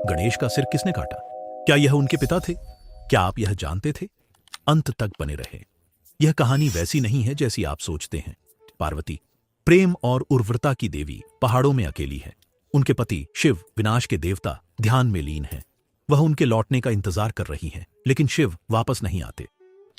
गणेश का सिर किसने काटा? क्या यह उनके पिता थे? क्या आप यह जानते थे? अंत तक बने रहे। यह कहानी वैसी नहीं है जैसी आप सोचते हैं। पार्वती प्रेम और उर्वरता की देवी पहाड़ों में अकेली है। उनके पति शिव विनाश के देवता ध्यान में लीन है। वह उनके लौटने का इंतजार कर रही हैं, लेकिन शिव वापस नहीं आते।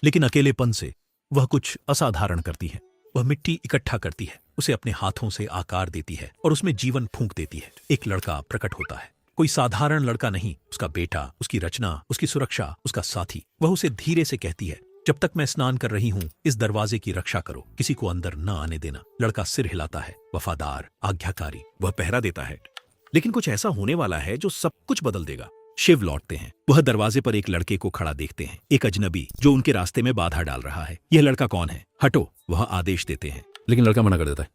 लेकिन अकेलेपन से वह कुछ असाधारण करती है। वह मिट्टी इकट्ठा करती है, उसे अपने हाथों से आकार देती है और उसमें जीवन फूंक देती है। एक लड़का प्रकट होता है। कोई साधारण लड़का नहीं, उसका बेटा, उसकी रचना, उसकी सुरक्षा, उसका साथी। वह उसे धीरे से कहती है, जब तक मैं स्नान कर रही हूँ इस दरवाजे की रक्षा करो, किसी को अंदर न आने देना। लड़का सिर हिलाता है, वफादार, आज्ञाकारी। वह पहरा देता है। लेकिन कुछ ऐसा होने वाला है जो सब कुछ बदल देगा। शिव लौटते हैं। वह दरवाजे पर एक लड़के को खड़ा देखते हैं, एक अजनबी जो उनके रास्ते में बाधा डाल रहा है। यह लड़का कौन है? हटो, वह आदेश देते हैं। लेकिन लड़का मना कर देता है।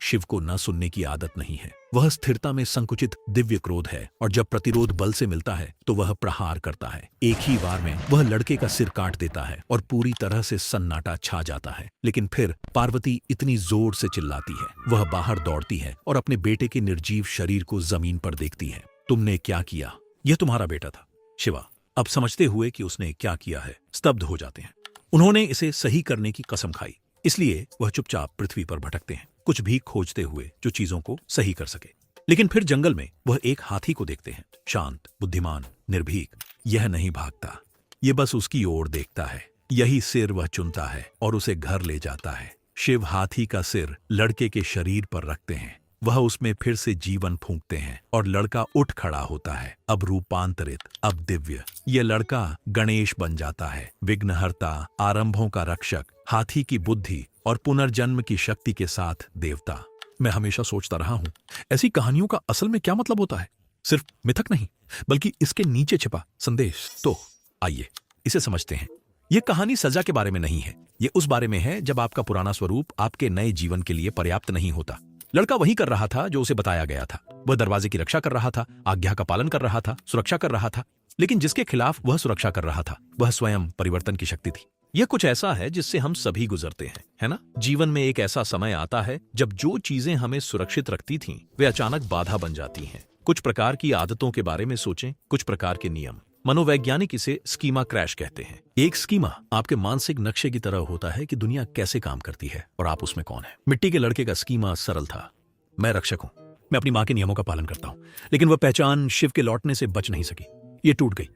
शिव को न सुनने की आदत नहीं है। वह स्थिरता में संकुचित दिव्य क्रोध है और जब प्रतिरोध बल से मिलता है तो वह प्रहार करता है। एक ही बार में वह लड़के का सिर काट देता है और पूरी तरह से सन्नाटा छा जाता है। लेकिन फिर पार्वती इतनी जोर से चिल्लाती है, वह बाहर दौड़ती है और अपने बेटे के निर्जीव शरीर को जमीन पर देखती है। तुमने क्या किया? यह तुम्हारा बेटा था। शिवा अब समझते हुए कि उसने क्या किया है स्तब्ध हो जाते हैं। उन्होंने इसे सही करने की कसम खाई, इसलिए वह चुपचाप पृथ्वी पर भटकते हैं, कुछ भी खोजते हुए जो चीजों को सही कर सके। लेकिन फिर जंगल में वह एक हाथी को देखते हैं, शांत, बुद्धिमान, निर्भीक। यह नहीं भागता, ये बस उसकी ओर देखता है। यही सिर वह चुनता है और उसे घर ले जाता है। शिव हाथी का सिर लड़के के शरीर पर रखते हैं। वह उसमें फिर से जीवन फूंकते हैं और लड़का उठ खड़ा होता है, अब रूपांतरित, अब दिव्य। यह लड़का गणेश बन जाता है, विघ्नहर्ता, आरंभों का रक्षक, हाथी की बुद्धि और पुनर्जन्म की शक्ति के साथ देवता। मैं हमेशा सोचता रहा हूं, ऐसी कहानियों का असल में क्या मतलब होता है? सिर्फ मिथक नहीं, बल्कि इसके नीचे छिपा संदेश। तो आइए इसे समझते हैं। यह कहानी सजा के बारे में नहीं है। यह उस बारे में है जब आपका पुराना स्वरूप आपके नए जीवन के लिए पर्याप्त नहीं होता। लड़का वही कर रहा था जो उसे बताया गया था। वह दरवाजे की रक्षा कर रहा था, आज्ञा का पालन कर रहा था, सुरक्षा कर रहा था। लेकिन जिसके खिलाफ वह सुरक्षा कर रहा था वह स्वयं परिवर्तन की शक्ति थी। यह कुछ ऐसा है जिससे हम सभी गुजरते हैं, है ना? जीवन में एक ऐसा समय आता है जब जो चीजें हमें सुरक्षित रखती थीं, वे अचानक बाधा बन जाती हैं। कुछ प्रकार की आदतों के बारे में सोचें, कुछ प्रकार के नियम। मनोवैज्ञानिक इसे स्कीमा क्रैश कहते हैं। एक स्कीमा आपके मानसिक नक्शे की तरह होता है कि दुनिया कैसे काम करती है और आप उसमें कौन है। मिट्टी के लड़के का स्कीमा सरल था। मैं रक्षक हूं, मैं अपनी मां के नियमों का पालन करता हूं। लेकिन वह पहचान शिव के लौटने से बच नहीं सकी। ये टूट गई।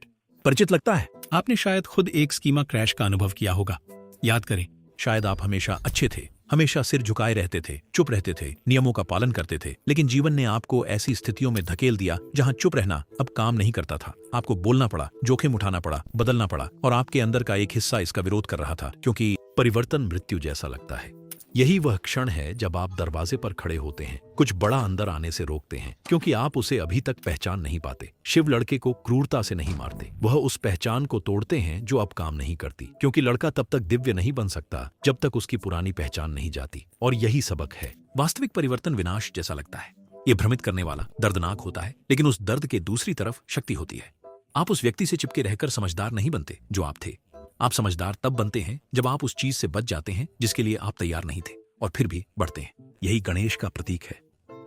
परिचित लगता है? आपने शायद खुद एक स्कीमा क्रैश का अनुभव किया होगा। याद करें। शायद आप हमेशा अच्छे थे, हमेशा सिर झुकाए रहते थे, चुप रहते थे, नियमों का पालन करते थे। लेकिन जीवन ने आपको ऐसी स्थितियों में धकेल दिया जहां चुप रहना अब काम नहीं करता था। आपको बोलना पड़ा, जोखिम उठाना पड़ा, बदलना पड़ा और आपके अंदर का एक हिस्सा इसका विरोध कर रहा था, क्योंकि परिवर्तन मृत्यु जैसा लगता है। यही वह क्षण है जब आप दरवाजे पर खड़े होते हैं, कुछ बड़ा अंदर आने से रोकते हैं, क्योंकि आप उसे अभी तक पहचान नहीं पाते। शिव लड़के को क्रूरता से नहीं मारते, वह उस पहचान को तोड़ते हैं जो अब काम नहीं करती, क्योंकि लड़का तब तक दिव्य नहीं बन सकता जब तक उसकी पुरानी पहचान नहीं जाती। और यही सबक है। वास्तविक परिवर्तन विनाश जैसा लगता है। ये भ्रमित करने वाला, दर्दनाक होता है, लेकिन उस दर्द के दूसरी तरफ शक्ति होती है। आप उस व्यक्ति से चिपके रहकर समझदार नहीं बनते जो आप थे। आप समझदार तब बनते हैं जब आप उस चीज से बच जाते हैं जिसके लिए आप तैयार नहीं थे, और फिर भी बढ़ते हैं। यही गणेश का प्रतीक है।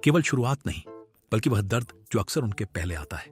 केवल शुरुआत नहीं, बल्कि वह दर्द जो अक्सर उनके पहले आता है।